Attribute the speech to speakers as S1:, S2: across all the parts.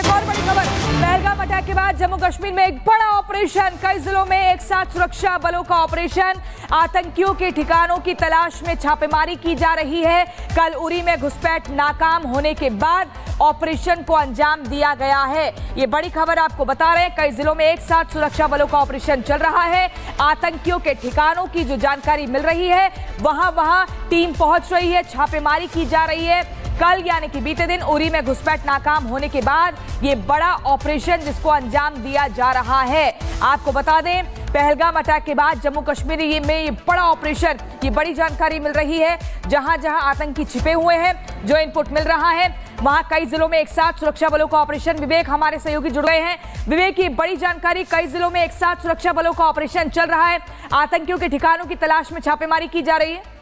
S1: एक और बड़ी खबर, पहलगाम अटैक के बाद जम्मू कश्मीर में एक बड़ा ऑपरेशन, कई जिलों में एक साथ सुरक्षा बलों का ऑपरेशन, आतंकियों के ठिकानों की तलाश में छापेमारी की जा रही है। कल उरी में घुसपैठ नाकाम होने के बाद ऑपरेशन को अंजाम दिया गया है। ये बड़ी खबर आपको बता रहे हैं, कई जिलों में एक साथ सुरक्षा बलों का ऑपरेशन चल रहा है। आतंकियों के ठिकानों की जो जानकारी मिल रही है वहां टीम पहुंच रही है, छापेमारी की जा रही है। कल यानी कि बीते दिन उरी में घुसपैठ नाकाम होने के बाद ये बड़ा ऑपरेशन जिसको अंजाम दिया जा रहा है। आपको बता दें, पहलगाम अटैक के बाद जम्मू कश्मीर में ये बड़ा ऑपरेशन, ये बड़ी जानकारी मिल रही है। जहां जहां आतंकी छिपे हुए हैं, जो इनपुट मिल रहा है वहां कई जिलों में एक साथ सुरक्षा बलों का ऑपरेशन। विवेक हमारे सहयोगी जुड़ गए हैं। विवेक, ये बड़ी जानकारी, कई जिलों में एक साथ सुरक्षा बलों का ऑपरेशन चल रहा है, आतंकियों के ठिकानों की तलाश में छापेमारी की जा रही है।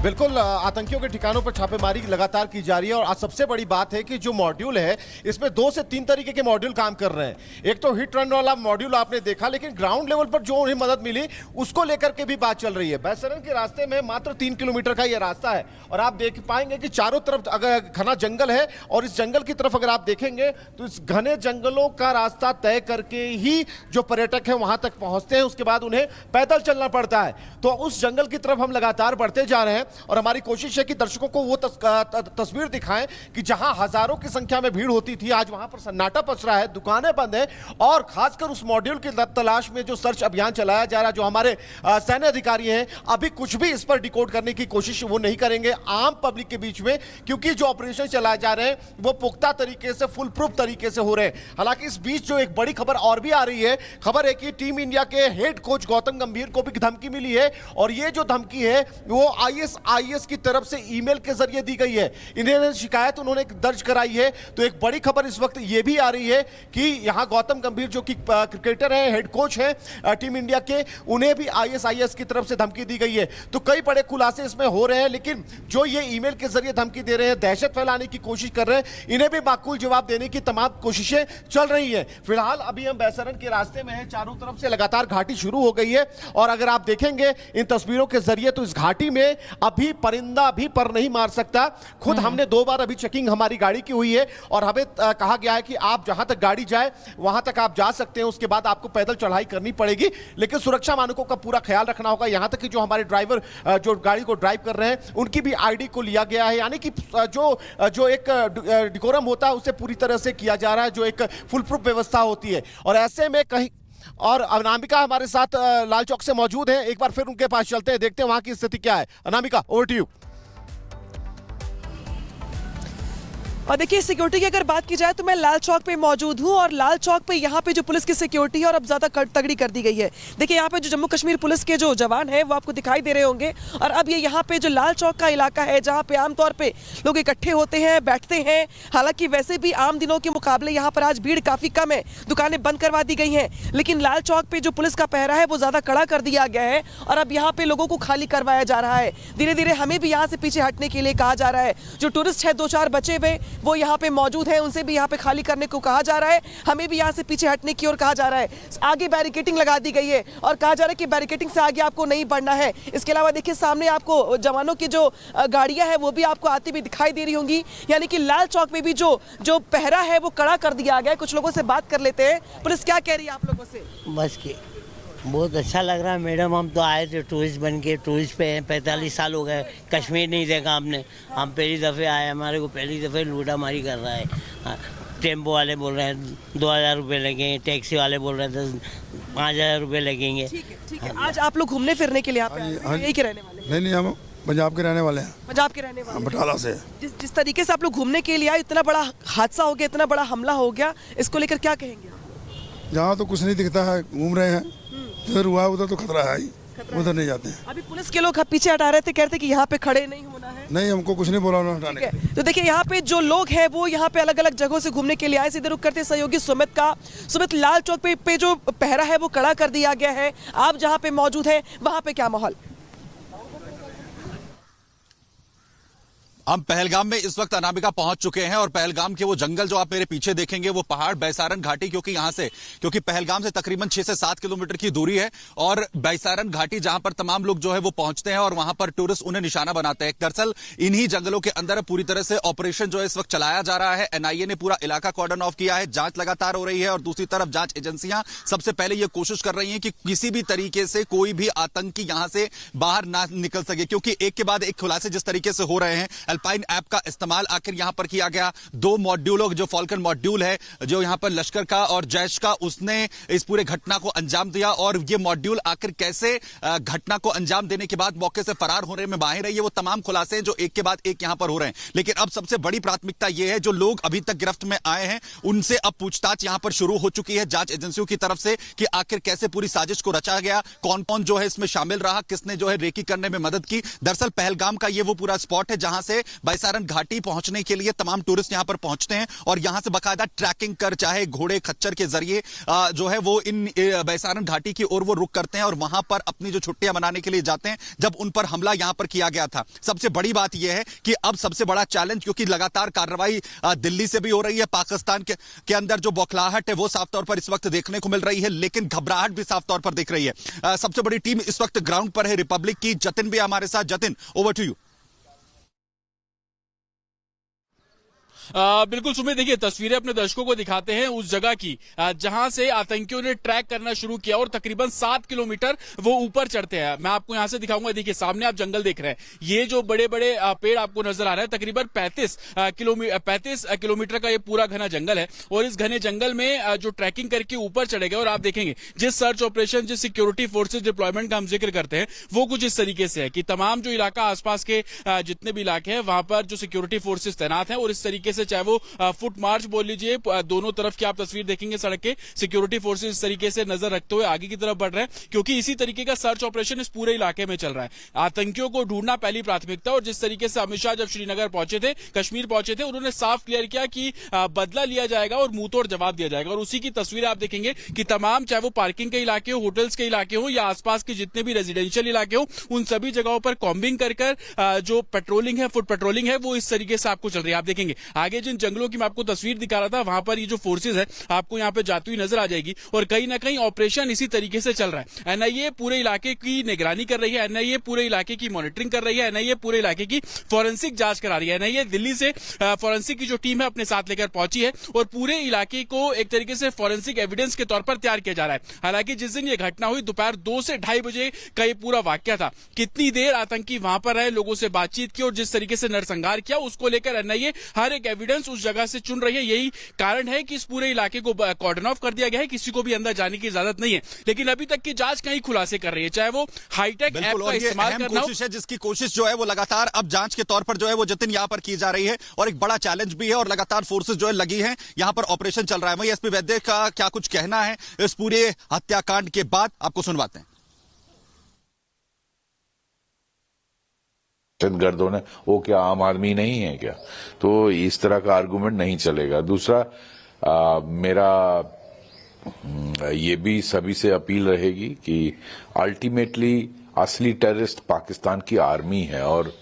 S2: बिल्कुल, आतंकियों के ठिकानों पर छापेमारी लगातार की जा रही है। और आज सबसे बड़ी बात है कि जो मॉड्यूल है इसमें 2 से 3 तरीके के मॉड्यूल काम कर रहे हैं। एक तो हिट रन वाला मॉड्यूल आपने देखा, लेकिन ग्राउंड लेवल पर जो उन्हें मदद मिली उसको लेकर के भी बात चल रही है। बैसरन के रास्ते में मात्र 3 किलोमीटर का यह रास्ता है और आप देख पाएंगे कि चारों तरफ अगर घना जंगल है और इस जंगल की तरफ अगर आप देखेंगे तो इस घने जंगलों का रास्ता तय करके ही जो पर्यटक है वहां तक पहुंचते हैं। उसके बाद उन्हें पैदल चलना पड़ता है। तो उस जंगल की तरफ हम लगातार बढ़ते जा रहे हैं और हमारी कोशिश है कि दर्शकों को वो तस्वीर दिखाएं कि जहां हजारों की संख्या में भीड़ होती थी, आज वहां पर सन्नाटा पच रहा है, दुकानें बंद हैं और खासकर उस मॉड्यूल की तलाश में जो सर्च अभियान चलाया जा रहा है, जो हमारे सैन्य अधिकारी हैं अभी कुछ भी इस पर डिकोड करने की कोशिश वो नहीं करेंगे आम पब्लिक के बीच में, क्योंकि जो ऑपरेशन चलाए जा रहे हैं वो पुख्ता तरीके से, फुल प्रूफ तरीके से हो रहे हैं। हालांकि इस बीच जो एक बड़ी खबर और भी आ रही है, खबर है कि टीम इंडिया के हेड कोच गौतम गंभीर को भी धमकी मिली है और ये जो धमकी है वो आईएसआईएस की तरफ से ईमेल के जरिए दी गई है। इन्हें शिकायत उन्होंने दर्ज कराई है। तो एक बड़ी खबर इस वक्त ये भी आ रही है कि यहां गौतम गंभीर जो कि क्रिकेटर हैं, हेड कोच हैं टीम इंडिया के, उन्हें भी आईएसआईएस की तरफ से धमकी दी गई है। तो कई बड़े खुलासे इसमें हो रहे हैं, लेकिन जो ये ईमेल के जरिए धमकी दे रहे हैं, दहशत फैलाने की कोशिश कर रहे हैं, इन्हें भी माकूल जवाब देने की तमाम कोशिशें चल रही है। फिलहाल अभी हम बैसरन के रास्ते में हैं, चारों तरफ से लगातार घाटी शुरू हो गई है और अगर आप देखेंगे इन तस्वीरों के जरिए तो इस घाटी में अभी परिंदा भी पर नहीं मार सकता। खुद हमने 2 बार अभी चेकिंग हमारी गाड़ी की हुई है और हमें कहा गया है कि आप जहां तक गाड़ी जाए वहां तक आप जा सकते हैं, उसके बाद आपको पैदल चढ़ाई करनी पड़ेगी, लेकिन सुरक्षा मानकों का पूरा ख्याल रखना होगा। यहां तक कि जो हमारे ड्राइवर जो गाड़ी को ड्राइव कर रहे हैं उनकी भी आईडी को लिया गया है, यानी कि जो एक डिकोरम होता है उसे पूरी तरह से किया जा रहा है, जो एक फुल प्रूफ व्यवस्था होती है। और ऐसे में कहीं और अनामिका हमारे साथ लाल चौक से मौजूद है, एक बार फिर उनके पास चलते हैं, देखते हैं वहां की स्थिति क्या है। Anamika, over to you.
S3: और देखिए, सिक्योरिटी की अगर बात की जाए तो मैं लाल चौक पे मौजूद हूँ और लाल चौक पे यहाँ पे जो पुलिस की सिक्योरिटी है और अब ज़्यादा तगड़ी कर दी गई है। देखिए, यहाँ पे जो जम्मू कश्मीर पुलिस के जो जवान हैं वो आपको दिखाई दे रहे होंगे और अब ये यहाँ पे जो लाल चौक का इलाका है जहाँ पे आमतौर पे लोग इकट्ठे होते हैं, बैठते हैं। हालांकि वैसे भी आम दिनों के मुकाबले यहाँ पर आज भीड़ काफ़ी कम है, दुकानें बंद करवा दी गई हैं, लेकिन लाल चौक पर जो पुलिस का पहरा है वो ज़्यादा कड़ा कर दिया गया है और अब यहाँ पे लोगों को खाली करवाया जा रहा है। धीरे धीरे हमें भी यहाँ से पीछे हटने के लिए कहा जा रहा है। जो टूरिस्ट है 2-4 बचे हुए वो यहाँ पे मौजूद है, उनसे भी यहाँ पे खाली करने को कहा जा रहा है। हमें भी यहाँ से पीछे हटने की ओर कहा जा रहा है। आगे बैरिकेटिंग लगा दी गई है और कहा जा रहा है कि बैरिकेटिंग से आगे आपको नहीं बढ़ना है। इसके अलावा देखिए, सामने आपको जवानों की जो गाड़ियां हैं वो भी आपको आती हुई दिखाई दे रही होंगी, यानी कि लाल चौक में भी जो पहरा है वो कड़ा कर दिया गया है। कुछ लोगों से बात कर लेते हैं। पुलिस क्या कह रही है आप लोगों से?
S4: बस की बहुत अच्छा लग रहा है मैडम, हम तो आए थे टूरिस्ट बन के, टूरिस्ट पे हैं, 45 साल हो गए, कश्मीर नहीं देखा हमने, हम पहली दफ़े आए, हमारे को पहली दफ़े लूटा मारी कर रहा है। टेम्पो वाले बोल रहे हैं 2000 रुपये लगेंगे, टैक्सी वाले बोल रहे हैं 5000 रुपये लगेंगे।
S3: ठीक है। आज आप लोग घूमने फिरने के लिए यहाँ पे यही के रहने वाले?
S5: नहीं, हम पंजाब के रहने वाले हैं।
S3: पंजाब के रहने वाले,
S5: बटाला से।
S3: जिस तरीके से आप लोग घूमने के लिए आए, इतना बड़ा हादसा हो गया, इतना बड़ा हमला हो गया, इसको लेकर क्या कहेंगे?
S5: जहाँ तो कुछ नहीं दिखता है, घूम रहे हैं, उधर हुआ उधर तो खतरा है ही, उधर नहीं जाते हैं।
S3: अभी पुलिस के लोग पीछे हटा रहे थे, कहते कि यहाँ पे खड़े नहीं होना है।
S5: नहीं, हमको कुछ नहीं बोला उन्होंने हटाने के।
S3: तो देखिए, यहाँ पे जो लोग हैं वो यहाँ पे अलग अलग जगहों से घूमने के लिए आए। सीधे रुक करते सहयोगी सुमित का। सुमित, लाल चौक पे जो पहरा है वो कड़ा कर दिया गया है, आप जहाँ पे मौजूद हैं वहाँ पे क्या माहौल?
S6: हम पहलगाम में इस वक्त अनामिका पहुंच चुके हैं और पहलगाम के वो जंगल जो आप मेरे पीछे देखेंगे वो पहाड़ बैसारन घाटी, क्योंकि पहलगाम से तकरीबन 6 से 7 किलोमीटर की दूरी है और बैसारन घाटी जहां पर तमाम लोग जो है वो पहुंचते हैं और वहां पर टूरिस्ट उन्हें निशाना बनाते हैं। दरअसल इन्हीं जंगलों के अंदर पूरी तरह से ऑपरेशन जो है इस वक्त चलाया जा रहा है। एनआईए ने पूरा इलाका कॉर्डन ऑफ किया है, जांच लगातार हो रही है और दूसरी तरफ जांच एजेंसियां सबसे पहले ये कोशिश कर रही हैं कि किसी भी तरीके से कोई भी आतंकी यहां से बाहर ना निकल सके, क्योंकि एक के बाद एक खुलासे जिस तरीके से हो रहे हैं। अल्पाइन ऐप का इस्तेमाल आखिर यहां पर किया गया, 2 मॉड्यूलों जो फॉल्कन मॉड्यूल है जो यहां पर लश्कर का और जैश का, उसने इस पूरे घटना को अंजाम दिया और ये मॉड्यूल आखिर कैसे घटना को अंजाम देने के बाद मौके से फरार होने में माहिर है, ये वो तमाम खुलासे हैं जो एक के बाद एक यहां पर हो रहे हैं। लेकिन अब सबसे बड़ी प्राथमिकता यह है जो लोग अभी तक गिरफ्त में आए हैं उनसे अब पूछताछ यहां पर शुरू हो चुकी है जांच एजेंसियों की तरफ से कि आखिर कैसे पूरी साजिश को रचा गया, कौन कौन जो है इसमें शामिल रहा, किसने जो है रेकी करने में मदद की। दरअसल पहलगाम का ये वो पूरा स्पॉट है जहां से बैसारन घाटी पहुंचने के लिए तमाम टूरिस्ट यहां पर पहुंचते हैं और यहां से बाकायदा ट्रैकिंग कर चाहे घोड़े खच्चर के जरिए जो है वो इन बैसारन घाटी की ओर वो रुक करते हैं और वहां पर अपनी जो छुट्टियां मनाने के लिए जाते हैं जब उन पर हमला यहां पर किया गया था। सबसे बड़ी बात यह है कि अब सबसे बड़ा चैलेंज, क्योंकि लगातार कार्रवाई दिल्ली से भी हो रही है, पाकिस्तान के अंदर जो बौखलाहट है वो साफ तौर पर इस वक्त देखने को मिल रही है, लेकिन घबराहट भी साफ तौर पर दिख रही है। सबसे बड़ी टीम इस वक्त ग्राउंड पर है रिपब्लिक की। जतिन भी हमारे साथ। Jatin, over to you.
S7: बिल्कुल सुमित, देखिए तस्वीरें अपने दर्शकों को दिखाते हैं उस जगह की जहां से आतंकियों ने ट्रैक करना शुरू किया और तकरीबन 7 किलोमीटर वो ऊपर चढ़ते हैं। मैं आपको यहां से दिखाऊंगा, देखिए सामने आप जंगल देख रहे हैं, ये जो बड़े बड़े पेड़ आपको नजर आ रहे हैं तकरीबन 35 किलोमीटर का ये पूरा घना जंगल है और इस घने जंगल में जो ट्रैकिंग करके ऊपर चढ़े गए और आप देखेंगे जिस सर्च ऑपरेशन, जिस सिक्योरिटी फोर्सेज डिप्लॉयमेंट का हम जिक्र करते हैं वो कुछ इस तरीके से है कि तमाम जो इलाका आसपास के जितने भी इलाके हैं वहां पर जो सिक्योरिटी फोर्सेज तैनात हैं और इस तरीके से चाहे वो फुट मार्च बोल लीजिए, दोनों तरफ की आप तस्वीर देखेंगे सड़क के, सिक्योरिटी फोर्सेस इस तरीके से नजर रखते हुए आगे की तरफ बढ़ रहे हैं क्योंकि इसी तरीके का सर्च ऑपरेशन इस पूरे इलाके में चल रहा है। आतंकियों को ढूंढना पहली प्राथमिकता और जिस तरीके से अमित शाह जब श्रीनगर पहुंचे थे, कश्मीर पहुंचे थे, उन्होंने साफ क्लियर किया कि बदला लिया जाएगा और मुंहतोड़ जवाब दिया जाएगा और उसी की तस्वीर आप देखेंगे कि तमाम चाहे वो पार्किंग के इलाके हो, होटल्स के इलाके हो या आसपास के जितने भी रेजिडेंशियल इलाके हो, उन सभी जगहों पर कॉम्बिंग कर जो पेट्रोलिंग है, फुट पेट्रोलिंग है, वो इस तरीके से आपको चल रही है। आप देखेंगे आगे जिन जंगलों की मैं आपको तस्वीर दिखा रहा था वहां पर ये जो फोर्सेज है आपको यहां पे जाती हुई नजर आ जाएगी और कहीं ना कहीं ऑपरेशन इसी तरीके से चल रहा है। एनआईए पूरे इलाके की निगरानी कर रही है, एनआईए पूरे इलाके की मॉनिटरिंग कर रही है, एनआईए पूरे इलाके की फॉरेंसिक जांच करा रही है। एनआईए दिल्ली से फॉरेंसिक की जो टीम है अपने साथ लेकर पहुंची है और पूरे इलाके को एक तरीके से फॉरेंसिक एविडेंस के तौर पर तैयार किया जा रहा है। हालांकि जिस दिन ये घटना हुई दोपहर 2 से 2:30 बजे का ये पूरा वाकया था, कितनी देर आतंकी वहां पर रहे, लोगों से बातचीत की और जिस तरीके से नरसंहार किया उसको लेकर एनआईए हर एक एविडेंस उस जगह से चुन रही है। यही कारण है कि इस पूरे इलाके को कॉर्डन ऑफ कर दिया गया है, किसी को भी अंदर जाने की इजाजत नहीं है। लेकिन अभी तक की जांच कई खुलासे कर रही है, चाहे वो हाईटेक ऐप का इस्तेमाल करना
S6: कोशिश है, जिसकी कोशिश जो है वो लगातार अब जांच के तौर पर जो है वो जतिन यहां पर की जा रही है और एक बड़ा चैलेंज भी है और लगातार फोर्सेस जो है लगी हैं, यहां पर ऑपरेशन चल रहा है। वहीं एसपी वैद्य का क्या कुछ कहना है इस पूरे हत्याकांड के बाद, आपको सुनवाते हैं।
S8: दहशतगर्दों ने वो क्या आम आदमी नहीं है क्या, तो इस तरह का आर्गुमेंट नहीं चलेगा। दूसरा मेरा ये भी सभी से अपील रहेगी कि अल्टीमेटली असली टेररिस्ट पाकिस्तान की आर्मी है और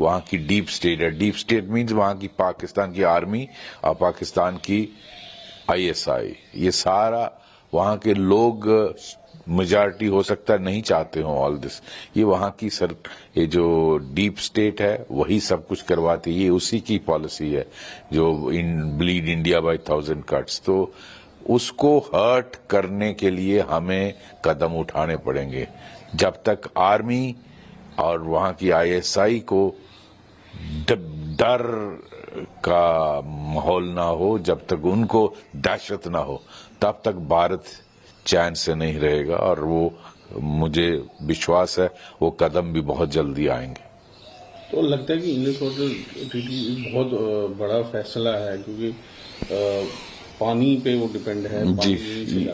S8: वहां की डीप स्टेट है। डीप स्टेट मीन्स वहां की पाकिस्तान की आर्मी और पाकिस्तान की आईएसआई, ये सारा वहां के लोग मेजॉरिटी हो सकता है नहीं चाहते हो ऑल दिस, ये वहां की ये जो डीप स्टेट है वही सब कुछ करवाती है, ये उसी की पॉलिसी है जो ब्लीड इंडिया बाय 1000 कट्स। तो उसको हर्ट करने के लिए हमें कदम उठाने पड़ेंगे। जब तक आर्मी और वहां की आईएसआई को डर का माहौल ना हो, जब तक उनको दहशत ना हो, तब तक भारत चैन से नहीं रहेगा और वो मुझे विश्वास है वो कदम भी बहुत जल्दी आएंगे।
S9: तो लगता है कि इंग्लिश वाटर ट्रीटी बहुत बड़ा फैसला है क्योंकि पानी पे वो डिपेंड है।
S8: जी,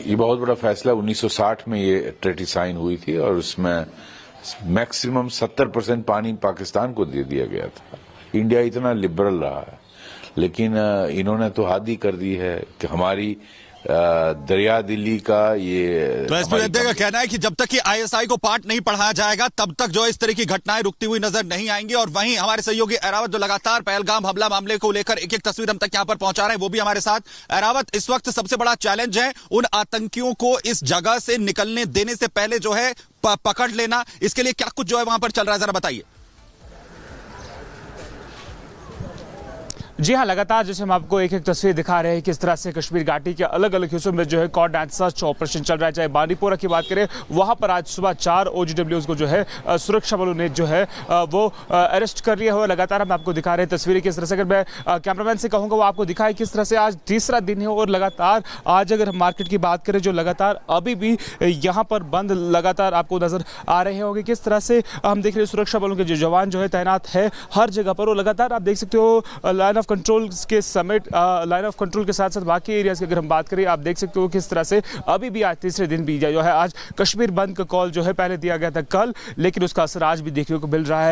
S8: ये बहुत बड़ा फैसला 1960 में ये ट्रीटी साइन हुई थी और उसमें मैक्सिमम 70% पानी पाकिस्तान को दे दिया गया था। इंडिया इतना लिबरल रहा है, लेकिन इन्होंने तो हद ही कर दी है कि हमारी दरिया दिल्ली का ये
S6: तो एसपी वैद्य का कहना है कि जब तक कि आईएसआई को पाठ नहीं पढ़ाया जाएगा तब तक जो इस तरह की घटनाएं रुकती हुई नजर नहीं आएंगी। और वहीं हमारे सहयोगी एरावत जो लगातार पहलगाम हमला मामले को लेकर एक एक तस्वीर हम तक यहां पर पहुंचा रहे हैं, वो भी हमारे साथ। एरावत, इस वक्त सबसे बड़ा चैलेंज है उन आतंकियों को इस जगह से निकलने देने से पहले जो है पकड़ लेना। इसके लिए क्या कुछ जो है वहां पर चल रहा है, जरा बताइए।
S10: जी हाँ, लगातार जैसे हम आपको एक एक तस्वीर दिखा रहे हैं किस तरह से कश्मीर घाटी के अलग अलग हिस्सों में जो है कॉर्ड सर्च ऑपरेशन चल रहा है। चाहे बांडीपोरा की बात करें, वहां पर आज सुबह 4 OGWs को जो है सुरक्षा बलों ने जो है वो अरेस्ट कर लिया हुआ। लगातार हम आपको दिखा रहे हैं तस्वीरें किस तरह से। अगर मैं कैमरामैन से कहूँगा वो आपको दिखाए किस तरह से आज तीसरा दिन है और लगातार आज अगर हम मार्केट की बात करें जो लगातार अभी भी यहाँ पर बंद लगातार आपको नजर आ रहे होंगे। किस तरह से हम देख रहे हैं सुरक्षा बलों के जो जवान जो है तैनात है हर जगह पर। और लगातार आप देख सकते हो लाइन ऑफ कंट्रोल के समेत लाइन ऑफ कंट्रोल के साथ साथ बाकी एरियाज की अगर हम बात करें, आप देख सकते हो किस तरह से अभी भी आज तीसरे दिन भी जो है आज कश्मीर बंद का कॉल जो है पहले दिया गया था कल, लेकिन उसका असर आज भी देखने को मिल रहा है।